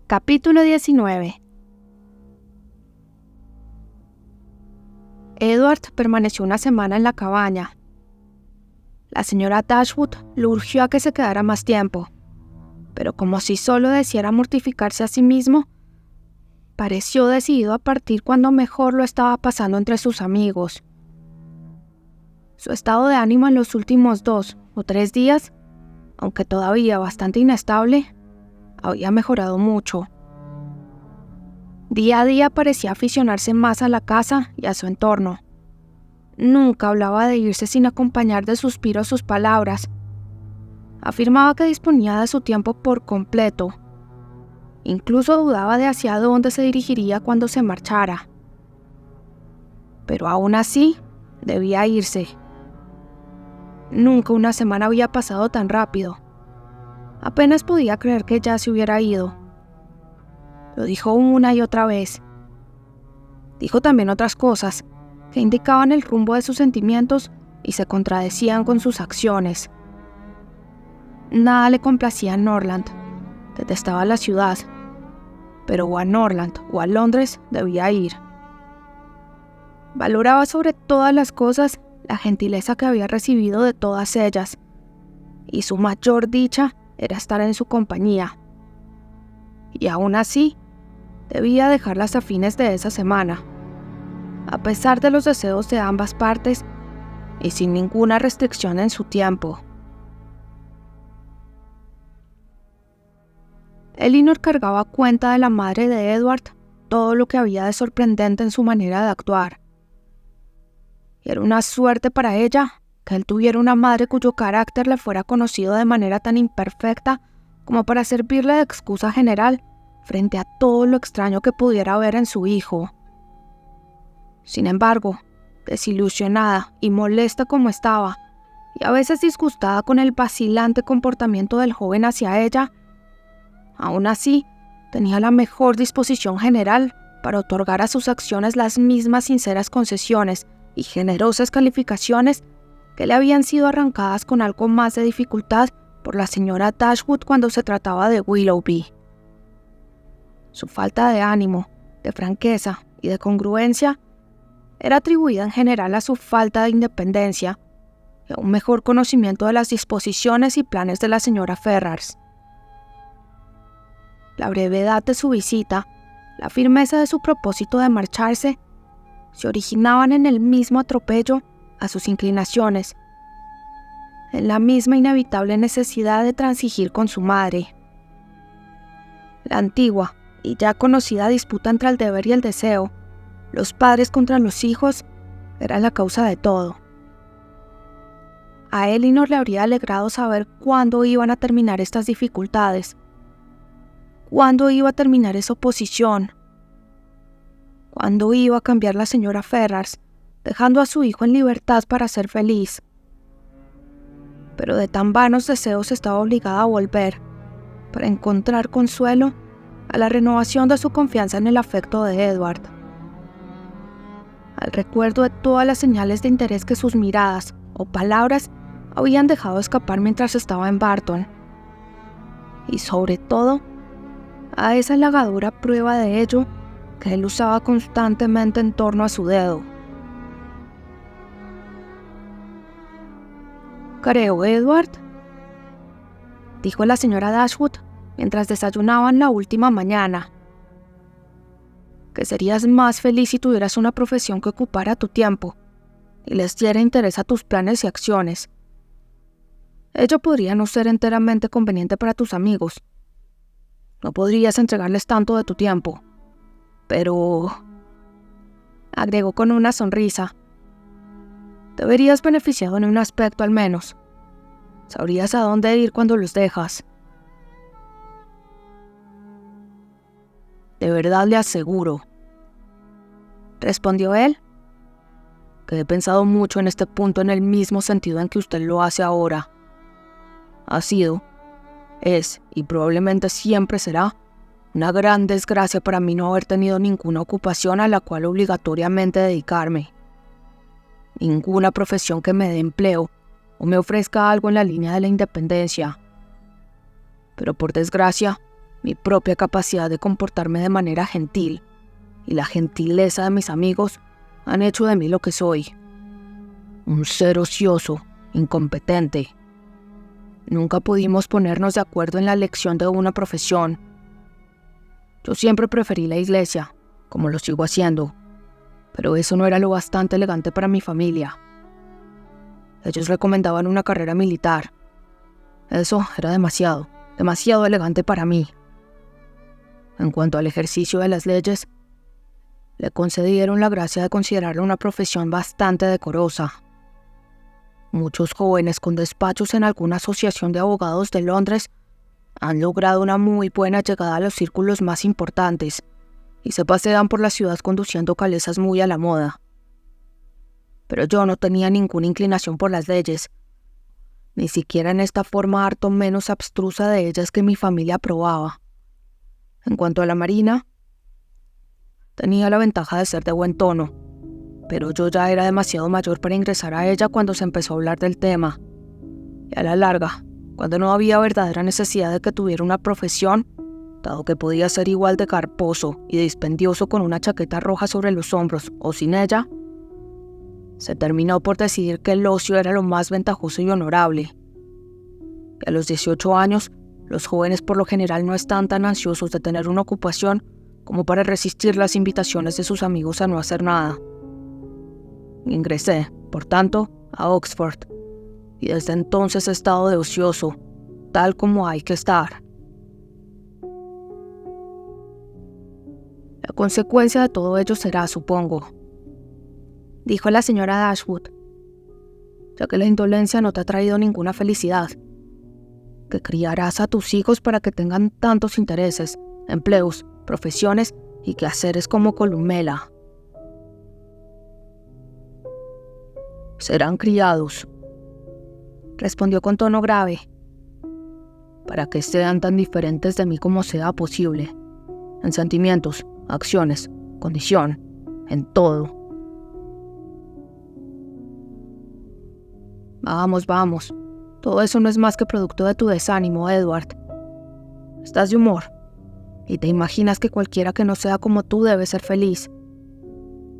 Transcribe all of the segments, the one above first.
Capítulo 19. Edward permaneció una semana en la cabaña. La señora Dashwood lo urgió a que se quedara más tiempo, pero como si solo deseara mortificarse a sí mismo, pareció decidido a partir cuando mejor lo estaba pasando entre sus amigos. Su estado de ánimo en los últimos 2 o 3 días, aunque todavía bastante inestable, había mejorado mucho. Día a día parecía aficionarse más a la casa y a su entorno. Nunca hablaba de irse sin acompañar de suspiros sus palabras. Afirmaba que disponía de su tiempo por completo. Incluso dudaba de hacia dónde se dirigiría cuando se marchara. Pero aún así, debía irse. Nunca una semana había pasado tan rápido. Apenas podía creer que ya se hubiera ido. Lo dijo una y otra vez. Dijo también otras cosas que indicaban el rumbo de sus sentimientos y se contradecían con sus acciones. Nada le complacía a Norland. Detestaba la ciudad. Pero o a Norland o a Londres debía ir. Valoraba sobre todas las cosas la gentileza que había recibido de todas ellas, y su mayor dicha era estar en su compañía. Y aún así, debía dejarlas a fines de esa semana, a pesar de los deseos de ambas partes y sin ninguna restricción en su tiempo. Elinor cargaba cuenta de la madre de Edward todo lo que había de sorprendente en su manera de actuar. Y era una suerte para ella que él tuviera una madre cuyo carácter le fuera conocido de manera tan imperfecta como para servirle de excusa general frente a todo lo extraño que pudiera haber en su hijo. Sin embargo, desilusionada y molesta como estaba, y a veces disgustada con el vacilante comportamiento del joven hacia ella, aún así tenía la mejor disposición general para otorgar a sus acciones las mismas sinceras concesiones y generosas calificaciones que le habían sido arrancadas con algo más de dificultad por la señora Dashwood cuando se trataba de Willoughby. Su falta de ánimo, de franqueza y de congruencia era atribuida en general a su falta de independencia y a un mejor conocimiento de las disposiciones y planes de la señora Ferrars. La brevedad de su visita, la firmeza de su propósito de marcharse, se originaban en el mismo atropello a sus inclinaciones, en la misma inevitable necesidad de transigir con su madre. La antigua y ya conocida disputa entre el deber y el deseo, los padres contra los hijos, era la causa de todo. A Elinor le habría alegrado saber cuándo iban a terminar estas dificultades, cuándo iba a terminar esa oposición, cuándo iba a cambiar la señora Ferrars, dejando a su hijo en libertad para ser feliz. Pero de tan vanos deseos estaba obligada a volver, para encontrar consuelo a la renovación de su confianza en el afecto de Edward. Al recuerdo de todas las señales de interés que sus miradas o palabras habían dejado escapar mientras estaba en Barton. Y sobre todo, a esa halagadora prueba de ello que él usaba constantemente en torno a su dedo. «Creo, Edward», dijo la señora Dashwood mientras desayunaban la última mañana, «que serías más feliz si tuvieras una profesión que ocupara tu tiempo y les diera interés a tus planes y acciones. Ello podría no ser enteramente conveniente para tus amigos. No podrías entregarles tanto de tu tiempo. Pero», agregó con una sonrisa, «te verías beneficiado en un aspecto al menos. Sabrías a dónde ir cuando los dejas». «De verdad le aseguro», respondió él, «que he pensado mucho en este punto en el mismo sentido en que usted lo hace ahora. Ha sido, es y probablemente siempre será una gran desgracia para mí no haber tenido ninguna ocupación a la cual obligatoriamente dedicarme. Ninguna profesión que me dé empleo o me ofrezca algo en la línea de la independencia. Pero por desgracia, mi propia capacidad de comportarme de manera gentil y la gentileza de mis amigos han hecho de mí lo que soy. Un ser ocioso, incompetente. Nunca pudimos ponernos de acuerdo en la elección de una profesión. Yo siempre preferí la iglesia, como lo sigo haciendo, pero eso no era lo bastante elegante para mi familia. Ellos recomendaban una carrera militar. Eso era demasiado elegante para mí. En cuanto al ejercicio de las leyes, le concedieron la gracia de considerarla una profesión bastante decorosa. Muchos jóvenes con despachos en alguna asociación de abogados de Londres han logrado una muy buena llegada a los círculos más importantes y se pasean por la ciudad conduciendo calesas muy a la moda. Pero yo no tenía ninguna inclinación por las leyes, ni siquiera en esta forma harto menos abstrusa de ellas que mi familia aprobaba. En cuanto a la marina, tenía la ventaja de ser de buen tono, pero yo ya era demasiado mayor para ingresar a ella cuando se empezó a hablar del tema. Y a la larga, cuando no había verdadera necesidad de que tuviera una profesión, dado que podía ser igual de garboso y dispendioso con una chaqueta roja sobre los hombros o sin ella, se terminó por decidir que el ocio era lo más ventajoso y honorable. Y a los 18 años, los jóvenes por lo general no están tan ansiosos de tener una ocupación como para resistir las invitaciones de sus amigos a no hacer nada. Ingresé, por tanto, a Oxford, y desde entonces he estado de ocioso, tal como hay que estar. La consecuencia de todo ello será, supongo, dijo la señora Dashwood, ya que la indolencia no te ha traído ninguna felicidad, que criarás a tus hijos para que tengan tantos intereses, empleos, profesiones y quehaceres como Columela. Serán criados, respondió con tono grave, para que sean tan diferentes de mí como sea posible, en sentimientos, acciones, condición, en todo. Vamos, todo eso no es más que producto de tu desánimo, Edward. Estás de humor, y te imaginas que cualquiera que no sea como tú debe ser feliz.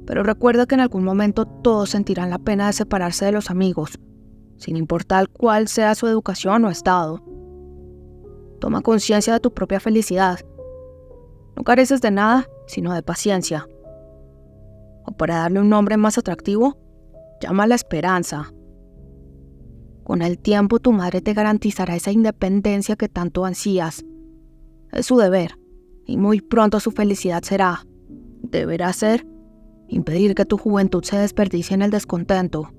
Pero recuerda que en algún momento todos sentirán la pena de separarse de los amigos, sin importar cuál sea su educación o estado. Toma conciencia de tu propia felicidad. No careces de nada, sino de paciencia. O para darle un nombre más atractivo, llámala esperanza. Con el tiempo tu madre te garantizará esa independencia que tanto ansías. Es su deber, y muy pronto su felicidad deberá ser, impedir que tu juventud se desperdicie en el descontento.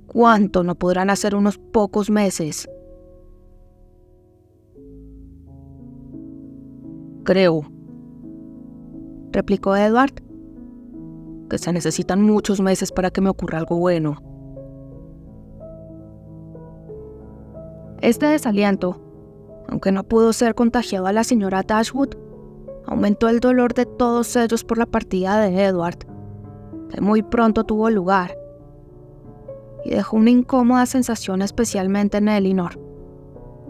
¿Cuánto no podrán hacer unos pocos meses? Creo, replicó Edward, que se necesitan muchos meses para que me ocurra algo bueno. Este desaliento, aunque no pudo ser contagiado a la señora Dashwood, aumentó el dolor de todos ellos por la partida de Edward, que muy pronto tuvo lugar, y dejó una incómoda sensación especialmente en Elinor,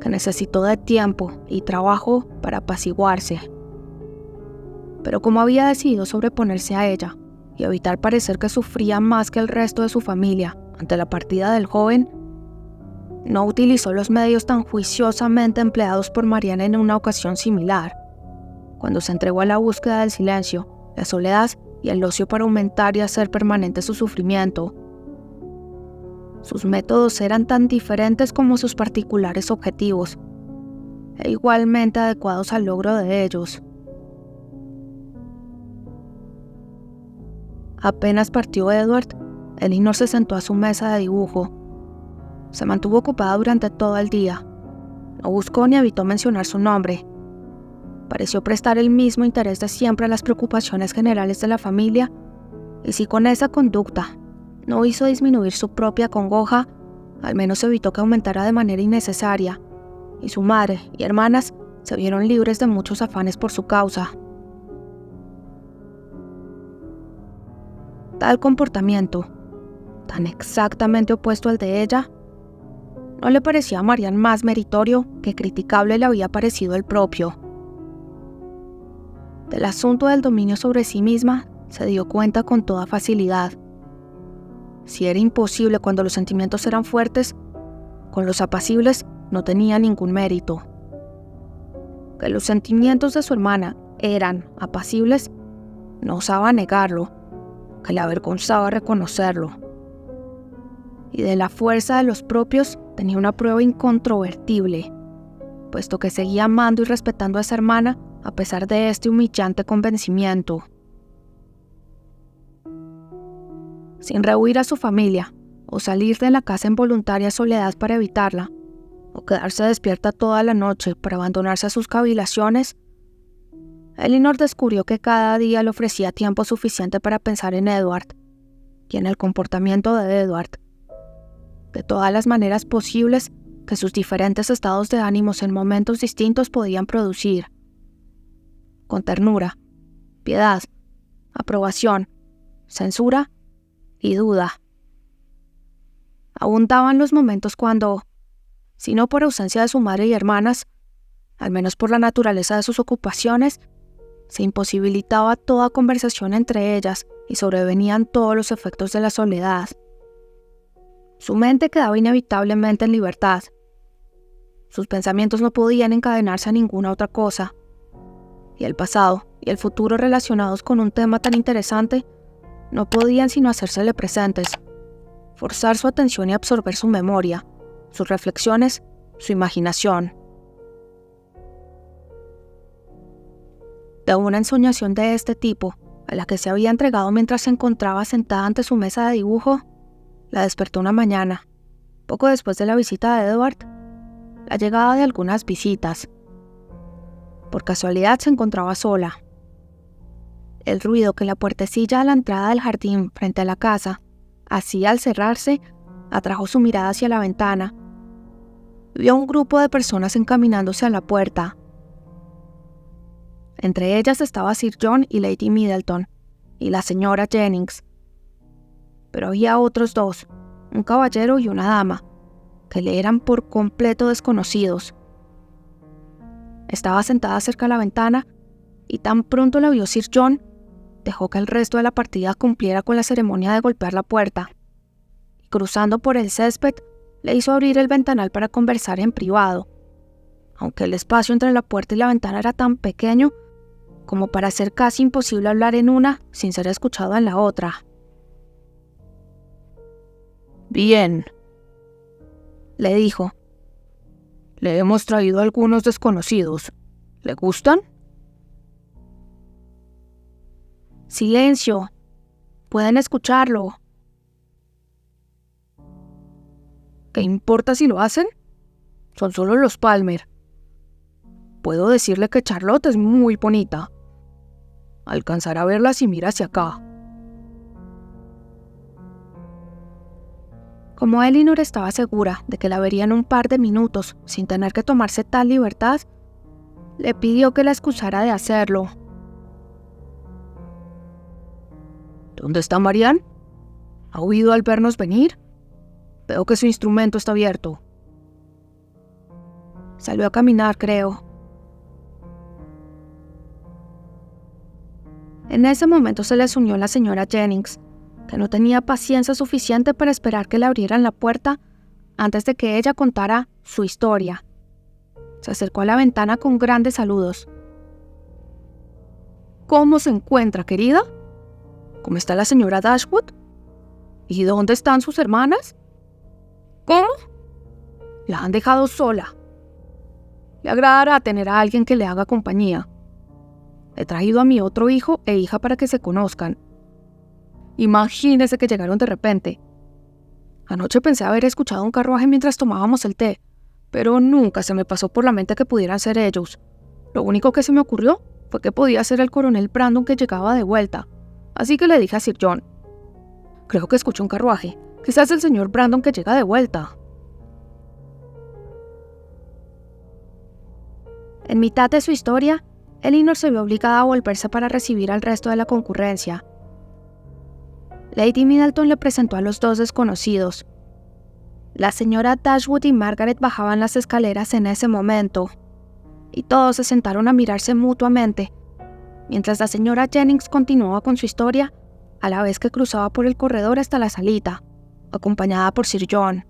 que necesitó de tiempo y trabajo para apaciguarse. Pero como había decidido sobreponerse a ella y evitar parecer que sufría más que el resto de su familia ante la partida del joven, no utilizó los medios tan juiciosamente empleados por Mariana en una ocasión similar, cuando se entregó a la búsqueda del silencio, la soledad y el ocio para aumentar y hacer permanente su sufrimiento. Sus métodos eran tan diferentes como sus particulares objetivos, e igualmente adecuados al logro de ellos. Apenas partió Edward, Elinor se sentó a su mesa de dibujo. Se mantuvo ocupada durante todo el día. No buscó ni evitó mencionar su nombre. Pareció prestar el mismo interés de siempre a las preocupaciones generales de la familia, y si con esa conducta no hizo disminuir su propia congoja, al menos evitó que aumentara de manera innecesaria, y su madre y hermanas se vieron libres de muchos afanes por su causa. Tal comportamiento, tan exactamente opuesto al de ella, no le parecía a Marianne más meritorio que criticable le había parecido el propio. Del asunto del dominio sobre sí misma se dio cuenta con toda facilidad. Si era imposible cuando los sentimientos eran fuertes, con los apacibles no tenía ningún mérito. Que los sentimientos de su hermana eran apacibles, no osaba negarlo, que le avergonzaba reconocerlo. Y de la fuerza de los propios tenía una prueba incontrovertible, puesto que seguía amando y respetando a esa hermana a pesar de este humillante convencimiento. Sin rehuir a su familia, o salir de la casa en voluntaria soledad para evitarla, o quedarse despierta toda la noche para abandonarse a sus cavilaciones, Elinor descubrió que cada día le ofrecía tiempo suficiente para pensar en Edward y en el comportamiento de Edward, de todas las maneras posibles que sus diferentes estados de ánimos en momentos distintos podían producir, con ternura, piedad, aprobación, censura y duda. Abundaban los momentos cuando, si no por ausencia de su madre y hermanas, al menos por la naturaleza de sus ocupaciones, se imposibilitaba toda conversación entre ellas y sobrevenían todos los efectos de la soledad. Su mente quedaba inevitablemente en libertad. Sus pensamientos no podían encadenarse a ninguna otra cosa, y el pasado y el futuro relacionados con un tema tan interesante no podían sino hacérsele presentes, forzar su atención y absorber su memoria, sus reflexiones, su imaginación. De una ensoñación de este tipo, a la que se había entregado mientras se encontraba sentada ante su mesa de dibujo, la despertó una mañana, poco después de la visita de Edward, la llegada de algunas visitas. Por casualidad se encontraba sola. El ruido que la puertecilla a la entrada del jardín frente a la casa hacía al cerrarse atrajo su mirada hacia la ventana. Vio un grupo de personas encaminándose a la puerta. Entre ellas estaba Sir John y Lady Middleton, y la señora Jennings. Pero había otros dos, un caballero y una dama, que le eran por completo desconocidos. Estaba sentada cerca de la ventana, y tan pronto la vio Sir John, dejó que el resto de la partida cumpliera con la ceremonia de golpear la puerta, y cruzando por el césped, le hizo abrir el ventanal para conversar en privado, aunque el espacio entre la puerta y la ventana era tan pequeño como para hacer casi imposible hablar en una sin ser escuchado en la otra. «Bien», le dijo. «Le hemos traído a algunos desconocidos. ¿Le gustan?» «Silencio. Pueden escucharlo». «¿Qué importa si lo hacen? Son solo los Palmer. Puedo decirle que Charlotte es muy bonita. Alcanzará a verla si mira hacia acá». Como Elinor estaba segura de que la vería en un par de minutos sin tener que tomarse tal libertad, le pidió que la excusara de hacerlo. «¿Dónde está Marianne? ¿Ha huido al vernos venir? Veo que su instrumento está abierto». «Salió a caminar, creo». En ese momento se les unió la señora Jennings, que no tenía paciencia suficiente para esperar que le abrieran la puerta antes de que ella contara su historia. Se acercó a la ventana con grandes saludos. «¿Cómo se encuentra, querida? ¿Cómo está la señora Dashwood? ¿Y dónde están sus hermanas? ¿Cómo? La han dejado sola. Le agradará tener a alguien que le haga compañía. He traído a mi otro hijo e hija para que se conozcan. Imagínese que llegaron de repente. Anoche pensé haber escuchado un carruaje mientras tomábamos el té, pero nunca se me pasó por la mente que pudieran ser ellos. Lo único que se me ocurrió fue que podía ser el coronel Brandon que llegaba de vuelta, así que le dije a Sir John: «Creo que escuché un carruaje. Quizás el señor Brandon que llega de vuelta». En mitad de su historia, Elinor se vio obligada a volverse para recibir al resto de la concurrencia. Lady Middleton le presentó a los dos desconocidos. La señora Dashwood y Margaret bajaban las escaleras en ese momento, y todos se sentaron a mirarse mutuamente, mientras la señora Jennings continuaba con su historia, a la vez que cruzaba por el corredor hasta la salita, acompañada por Sir John.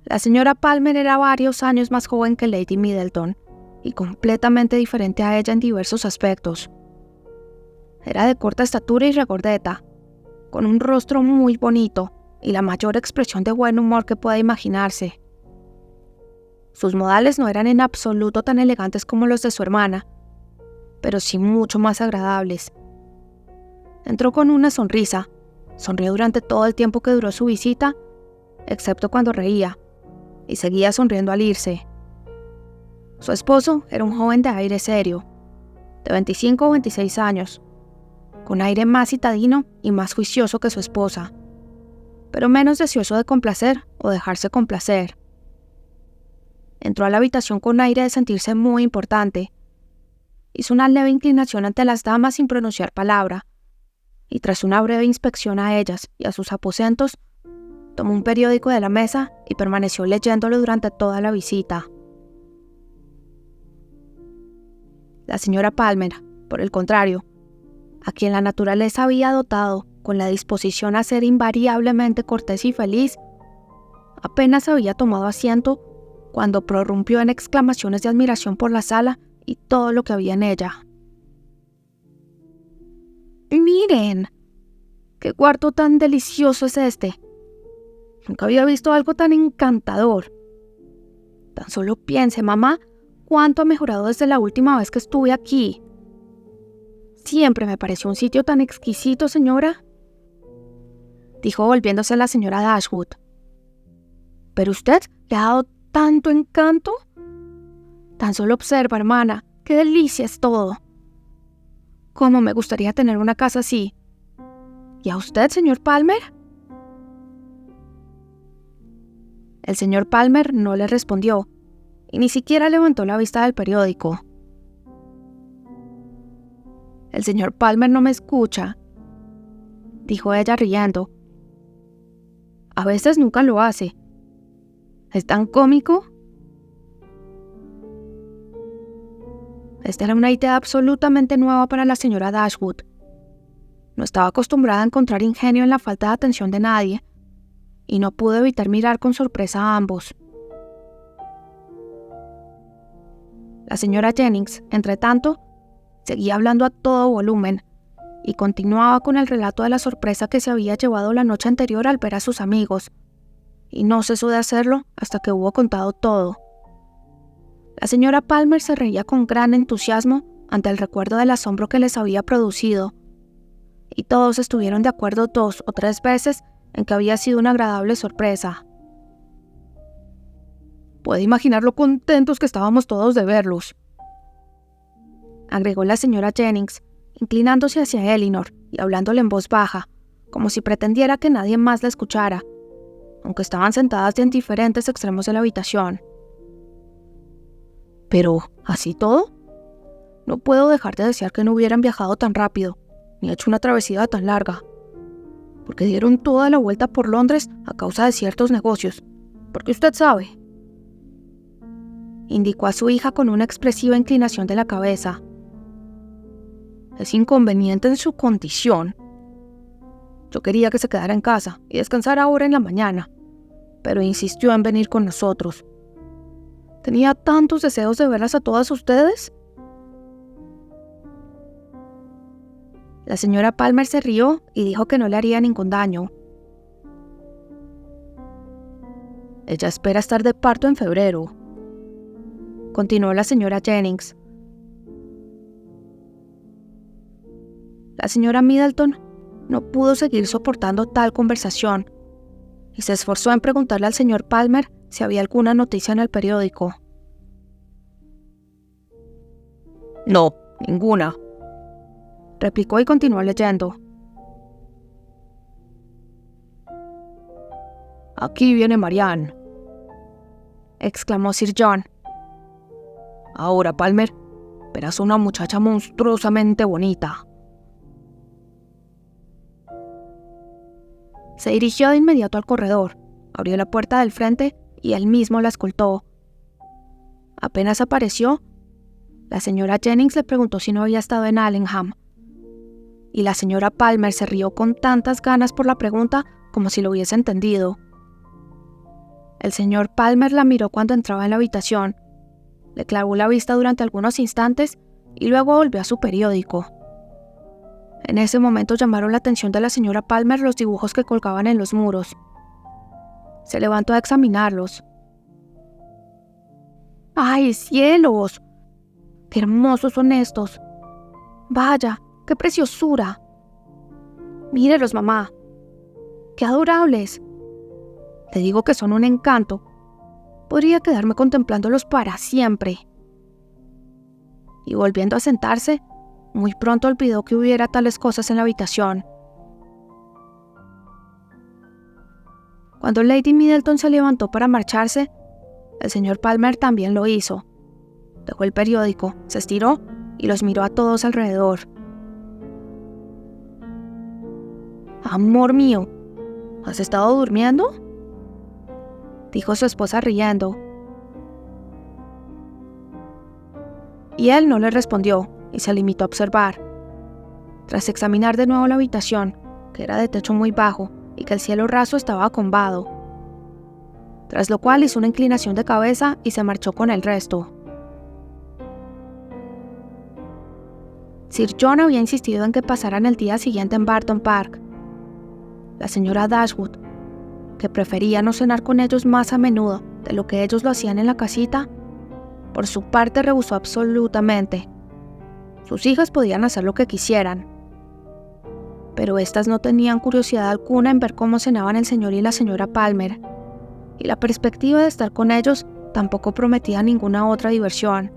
La señora Palmer era varios años más joven que Lady Middleton, y completamente diferente a ella en diversos aspectos. Era de corta estatura y regordeta, con un rostro muy bonito y la mayor expresión de buen humor que pueda imaginarse. Sus modales no eran en absoluto tan elegantes como los de su hermana, pero sí mucho más agradables. Entró con una sonrisa, sonrió durante todo el tiempo que duró su visita, excepto cuando reía, y seguía sonriendo al irse. Su esposo era un joven de aire serio, de 25 o 26 años, con aire más citadino y más juicioso que su esposa, pero menos deseoso de complacer o dejarse complacer. Entró a la habitación con aire de sentirse muy importante. Hizo una leve inclinación ante las damas sin pronunciar palabra, y tras una breve inspección a ellas y a sus aposentos, tomó un periódico de la mesa y permaneció leyéndolo durante toda la visita. La señora Palmer, por el contrario, a quien la naturaleza había dotado con la disposición a ser invariablemente cortés y feliz, apenas había tomado asiento cuando prorrumpió en exclamaciones de admiración por la sala y todo lo que había en ella. ¡Miren! ¡Qué cuarto tan delicioso es este! Nunca había visto algo tan encantador. Tan solo piense, mamá, cuánto ha mejorado desde la última vez que estuve aquí. Siempre me pareció un sitio tan exquisito, señora, dijo volviéndose a la señora Dashwood. ¿Pero usted le ha dado tanto encanto? Tan solo observa, hermana, qué delicia es todo. Cómo me gustaría tener una casa así. ¿Y a usted, señor Palmer? El señor Palmer no le respondió, y ni siquiera levantó la vista del periódico. El señor Palmer no me escucha, dijo ella riendo. A veces nunca lo hace. ¿Es tan cómico? Esta era una idea absolutamente nueva para la señora Dashwood. No estaba acostumbrada a encontrar ingenio en la falta de atención de nadie, y no pudo evitar mirar con sorpresa a ambos. La señora Jennings, entretanto, seguía hablando a todo volumen, y continuaba con el relato de la sorpresa que se había llevado la noche anterior al ver a sus amigos, y no cesó de hacerlo hasta que hubo contado todo. La señora Palmer se reía con gran entusiasmo ante el recuerdo del asombro que les había producido, y todos estuvieron de acuerdo 2 o 3 veces en que había sido una agradable sorpresa. Puede imaginar lo contentos que estábamos todos de verlos, agregó la señora Jennings, inclinándose hacia Elinor y hablándole en voz baja, como si pretendiera que nadie más la escuchara, aunque estaban sentadas en diferentes extremos de la habitación. Pero, ¿así todo? No puedo dejar de desear que no hubieran viajado tan rápido, ni hecho una travesía tan larga, porque dieron toda la vuelta por Londres a causa de ciertos negocios, porque usted sabe, indicó a su hija con una expresiva inclinación de la cabeza. Es inconveniente en su condición. Yo quería que se quedara en casa y descansara ahora en la mañana, pero insistió en venir con nosotros. Tenía tantos deseos de verlas a todas ustedes. La señora Palmer se rió y dijo que no le haría ningún daño. Ella espera estar de parto en febrero, continuó la señora Jennings. La señora Middleton no pudo seguir soportando tal conversación y se esforzó en preguntarle al señor Palmer si había alguna noticia en el periódico. No, ninguna, replicó y continuó leyendo. Aquí viene Marianne, exclamó Sir John. Ahora, Palmer, verás una muchacha monstruosamente bonita. Se dirigió de inmediato al corredor, abrió la puerta del frente y él mismo la escoltó. Apenas apareció, la señora Jennings le preguntó si no había estado en Allenham, y la señora Palmer se rió con tantas ganas por la pregunta como si lo hubiese entendido. El señor Palmer la miró cuando entraba en la habitación, le clavó la vista durante algunos instantes y luego volvió a su periódico. En ese momento llamaron la atención de la señora Palmer los dibujos que colgaban en los muros. Se levantó a examinarlos. ¡Ay, cielos! ¡Qué hermosos son estos! ¡Vaya, qué preciosura! Mírelos, mamá. ¡Qué adorables! Te digo que son un encanto. Podría quedarme contemplándolos para siempre. Y volviendo a sentarse, muy pronto olvidó que hubiera tales cosas en la habitación. Cuando Lady Middleton se levantó para marcharse, el señor Palmer también lo hizo. Dejó el periódico, se estiró y los miró a todos alrededor. «Amor mío, ¿has estado durmiendo?», dijo su esposa riendo. Y él no le respondió y se limitó a observar. Tras examinar de nuevo la habitación, que era de techo muy bajo y que el cielo raso estaba acombado, tras lo cual hizo una inclinación de cabeza y se marchó con el resto. Sir John había insistido en que pasaran el día siguiente en Barton Park. La señora Dashwood, que prefería no cenar con ellos más a menudo de lo que ellos lo hacían en la casita, por su parte rehusó absolutamente. Sus hijas podían hacer lo que quisieran, pero éstas no tenían curiosidad alguna en ver cómo cenaban el señor y la señora Palmer, y la perspectiva de estar con ellos tampoco prometía ninguna otra diversión.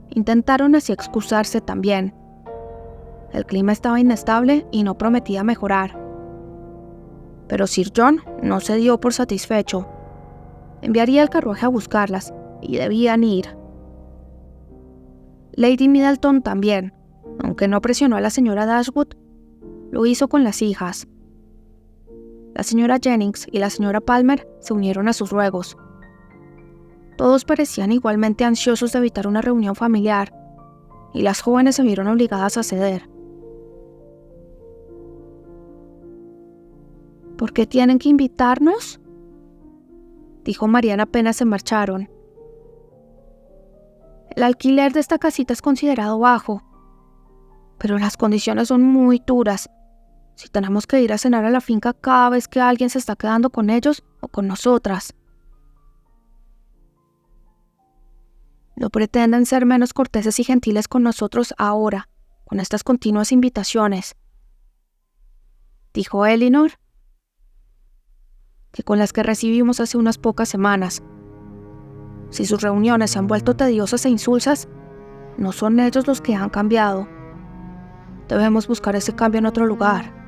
Intentaron así excusarse también. El clima estaba inestable y no prometía mejorar. Pero Sir John no se dio por satisfecho. Enviaría el carruaje a buscarlas, y debían ir. Lady Middleton también, aunque no presionó a la señora Dashwood, lo hizo con las hijas. La señora Jennings y la señora Palmer se unieron a sus ruegos. Todos parecían igualmente ansiosos de evitar una reunión familiar, y las jóvenes se vieron obligadas a ceder. ¿Por qué tienen que invitarnos?, dijo Mariana apenas se marcharon. El alquiler de esta casita es considerado bajo, pero las condiciones son muy duras. Si tenemos que ir a cenar a la finca cada vez que alguien se está quedando con ellos o con nosotras. No pretenden ser menos corteses y gentiles con nosotros ahora, con estas continuas invitaciones, dijo Elinor, que con las que recibimos hace unas pocas semanas. Si sus reuniones se han vuelto tediosas e insulsas, no son ellos los que han cambiado. Debemos buscar ese cambio en otro lugar.